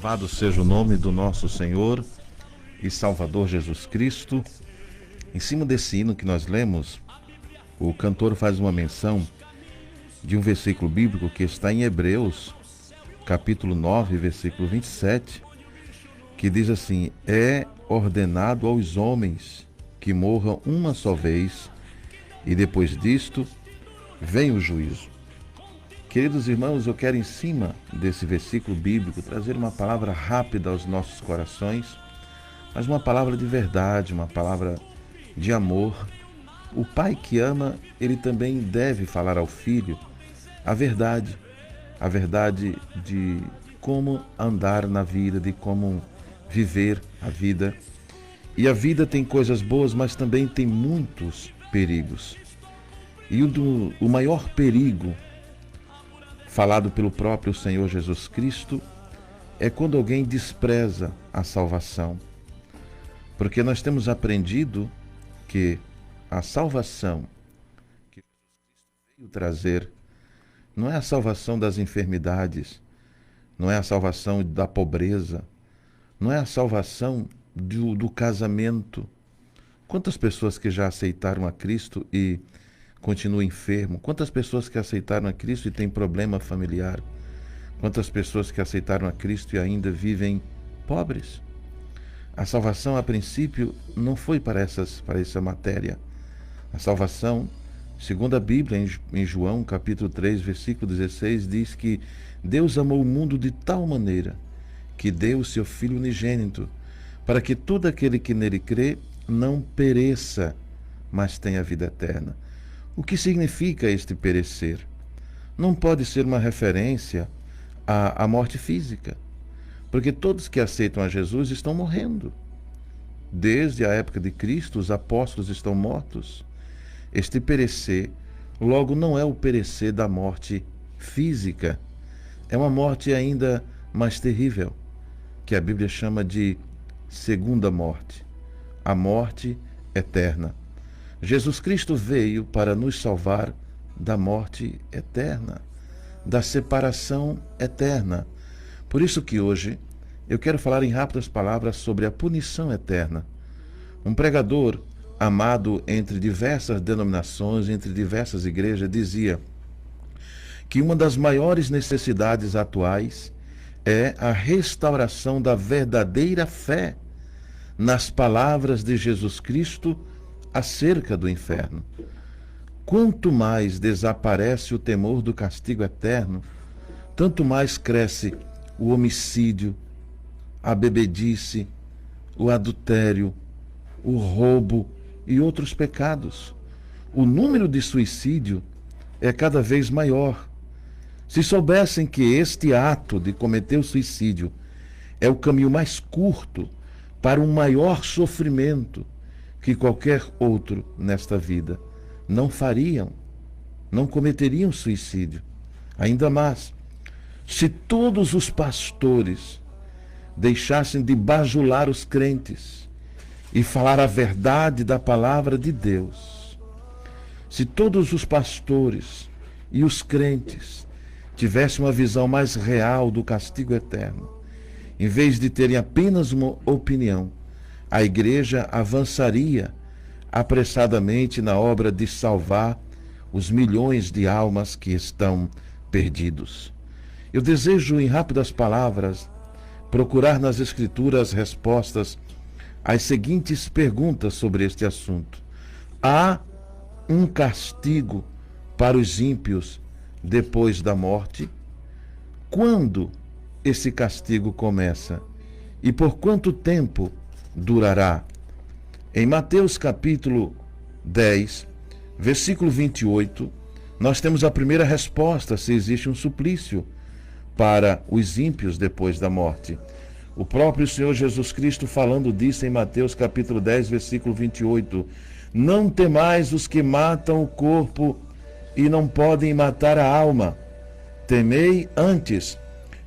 Louvado seja o nome do nosso Senhor e Salvador Jesus Cristo. Em cima desse hino que nós lemos, o cantor faz uma menção de um versículo bíblico que está em Hebreus, capítulo 9, versículo 27, que diz assim: é ordenado aos homens que morram uma só vez, e depois disto vem o juízo. Queridos irmãos, eu quero, em cima desse versículo bíblico, trazer uma palavra rápida aos nossos corações, mas uma palavra de verdade, uma palavra de amor. O pai que ama, ele também deve falar ao filho a verdade de como andar na vida, de como viver a vida. E a vida tem coisas boas, mas também tem muitos perigos. E o maior perigo, falado pelo próprio Senhor Jesus Cristo, é quando alguém despreza a salvação. Porque nós temos aprendido que a salvação que Jesus Cristo veio trazer não é a salvação das enfermidades, não é a salvação da pobreza, não é a salvação do casamento. Quantas pessoas que já aceitaram a Cristo e continuam enfermos? Quantas pessoas que aceitaram a Cristo e têm problema familiar? Quantas pessoas que aceitaram a Cristo e ainda vivem pobres? A salvação, a princípio, não foi para essa matéria. A salvação, segundo a Bíblia, em João, capítulo 3, versículo 16, diz que Deus amou o mundo de tal maneira que deu o seu Filho unigênito, para que todo aquele que nele crê não pereça, mas tenha vida eterna. O que significa este perecer? Não pode ser uma referência à morte física, porque todos que aceitam a Jesus estão morrendo. Desde a época de Cristo, os apóstolos estão mortos. Este perecer, logo, não é o perecer da morte física, é uma morte ainda mais terrível, que a Bíblia chama de segunda morte, a morte eterna. Jesus Cristo veio para nos salvar da morte eterna, da separação eterna. Por isso que hoje eu quero falar em rápidas palavras sobre a punição eterna. Um pregador amado entre diversas denominações, entre diversas igrejas, dizia que uma das maiores necessidades atuais é a restauração da verdadeira fé nas palavras de Jesus Cristo acerca do inferno. Quanto mais desaparece o temor do castigo eterno, tanto mais cresce o homicídio, a bebedice, o adultério, o roubo e outros pecados. O número de suicídio é cada vez maior. Se soubessem que este ato de cometer o suicídio é o caminho mais curto para um maior sofrimento que qualquer outro nesta vida, não fariam, não cometeriam suicídio. Ainda mais, se todos os pastores deixassem de bajular os crentes e falar a verdade da palavra de Deus, se todos os pastores e os crentes tivessem uma visão mais real do castigo eterno, em vez de terem apenas uma opinião, a igreja avançaria apressadamente na obra de salvar os milhões de almas que estão perdidos. Eu desejo, em rápidas palavras, procurar nas Escrituras respostas às seguintes perguntas sobre este assunto. Há um castigo para os ímpios depois da morte? Quando esse castigo começa? E por quanto tempo durará? Em Mateus capítulo 10, versículo 28, nós temos a primeira resposta se existe um suplício para os ímpios depois da morte. O próprio Senhor Jesus Cristo falando disso em Mateus capítulo 10, versículo 28. Não temais os que matam o corpo e não podem matar a alma. Temei antes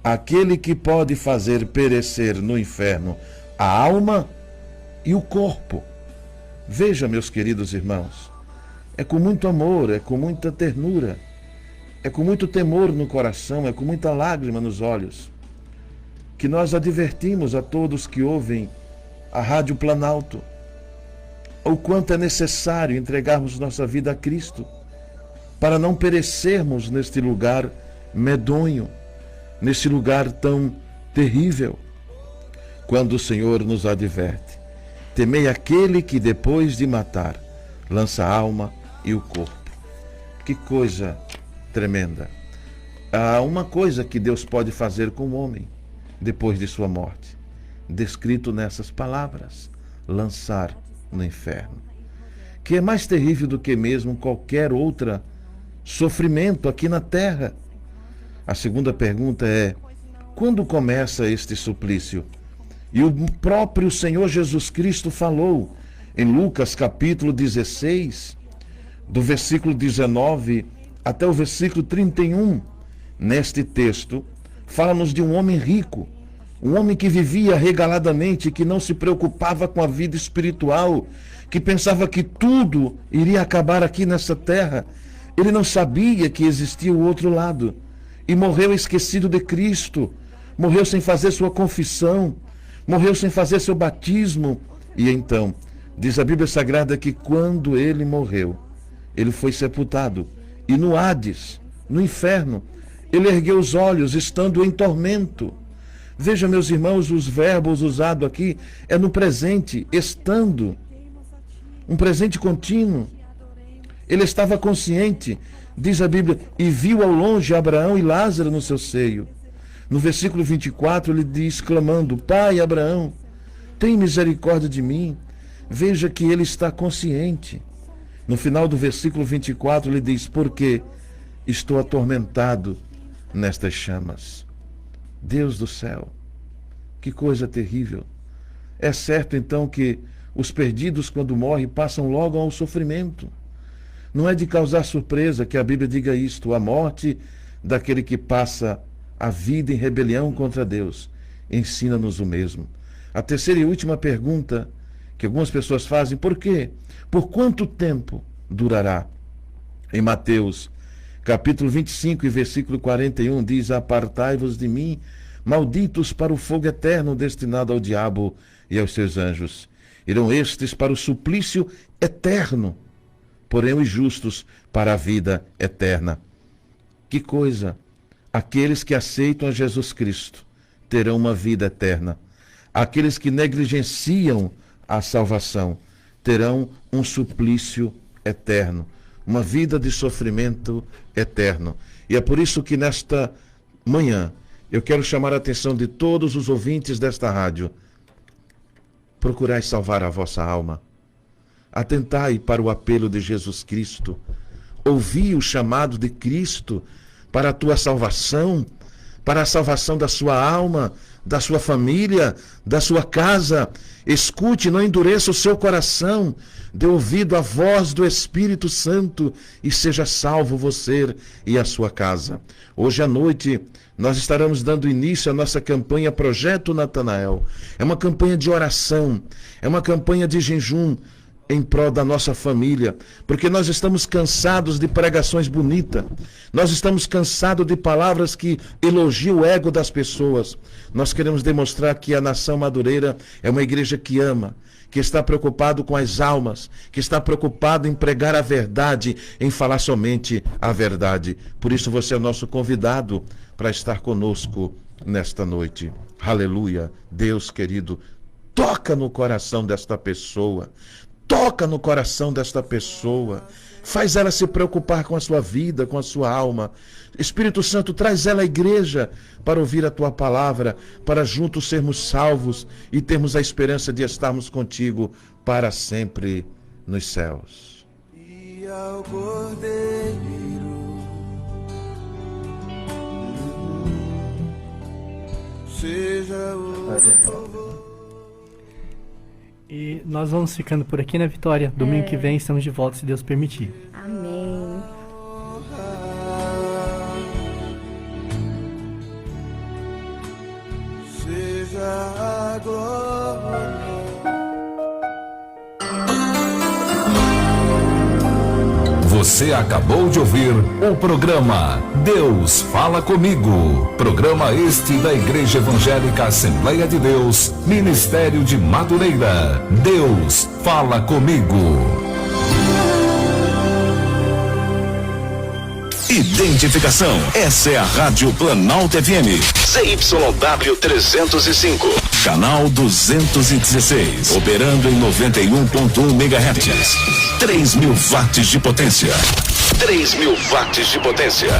aquele que pode fazer perecer no inferno a alma e o corpo. Veja, meus queridos irmãos, é com muito amor, é com muita ternura, é com muito temor no coração, é com muita lágrima nos olhos, que nós advertimos a todos que ouvem a Rádio Planalto o quanto é necessário entregarmos nossa vida a Cristo para não perecermos neste lugar medonho, neste lugar tão terrível. Quando o Senhor nos adverte: temei aquele que depois de matar lança a alma e o corpo. Que coisa tremenda! Há uma coisa que Deus pode fazer com o homem depois de sua morte, descrito nessas palavras: lançar no inferno, que é mais terrível do que mesmo qualquer outro sofrimento aqui na terra. A segunda pergunta é: quando começa este suplício? E o próprio Senhor Jesus Cristo falou em Lucas capítulo 16, do versículo 19 até o versículo 31. Neste texto, fala-nos de um homem rico, um homem que vivia regaladamente, que não se preocupava com a vida espiritual, que pensava que tudo iria acabar aqui nessa terra. Ele não sabia que existia o outro lado e morreu esquecido de Cristo, morreu sem fazer sua confissão, morreu sem fazer seu batismo. E então, diz a Bíblia Sagrada que quando ele morreu, ele foi sepultado, e no Hades, no inferno, ele ergueu os olhos, estando em tormento. Veja, meus irmãos, os verbos usados aqui é no presente, estando, um presente contínuo. Ele estava consciente, diz a Bíblia, e viu ao longe Abraão e Lázaro no seu seio. No versículo 24 ele diz, clamando: Pai Abraão, tem misericórdia de mim. Veja que ele está consciente. No final do versículo 24 ele diz: porque estou atormentado nestas chamas. Deus do céu, que coisa terrível. É certo então que os perdidos, quando morrem, passam logo ao sofrimento. Não é de causar surpresa que a Bíblia diga isto: a morte daquele que passa a vida em rebelião contra Deus ensina-nos o mesmo. A terceira e última pergunta que algumas pessoas fazem: por quê? Por quanto tempo durará? Em Mateus capítulo 25 e versículo 41 diz: apartai-vos de mim, malditos, para o fogo eterno destinado ao diabo e aos seus anjos. Irão estes para o suplício eterno, porém os justos para a vida eterna. Que coisa! Aqueles que aceitam a Jesus Cristo terão uma vida eterna. Aqueles que negligenciam a salvação terão um suplício eterno, uma vida de sofrimento eterno. E é por isso que nesta manhã eu quero chamar a atenção de todos os ouvintes desta rádio. Procurai salvar a vossa alma. Atentai para o apelo de Jesus Cristo. Ouvi o chamado de Cristo para a tua salvação, para a salvação da sua alma, da sua família, da sua casa. Escute, não endureça o seu coração. Dê ouvido à voz do Espírito Santo e seja salvo você e a sua casa. Hoje à noite nós estaremos dando início à nossa campanha Projeto Natanael. É uma campanha de oração, é uma campanha de jejum em prol da nossa família, porque nós estamos cansados de pregações bonitas, nós estamos cansados de palavras que elogiam o ego das pessoas. Nós queremos demonstrar que a Nação Madureira é uma igreja que ama, que está preocupado com as almas, que está preocupado em pregar a verdade, em falar somente a verdade. Por isso você é nosso convidado para estar conosco nesta noite. Aleluia. Deus querido, toca no coração desta pessoa. Toca no coração desta pessoa. Faz ela se preocupar com a sua vida, com a sua alma. Espírito Santo, traz ela à igreja para ouvir a tua palavra, para juntos sermos salvos e termos a esperança de estarmos contigo para sempre nos céus. E ao Cordeiro, seja o E nós vamos ficando por aqui, né, Vitória? Domingo que vem estamos de volta, se Deus permitir. Amém. Seja a glória. Você acabou de ouvir o programa Deus Fala Comigo. Programa este da Igreja Evangélica Assembleia de Deus, Ministério de Madureira. Deus Fala Comigo. Identificação. Essa é a Rádio Planalto FM. CYW 305. Canal 216. Operando em 91.1 MHz. 3.000 watts de potência. 3.000 watts de potência.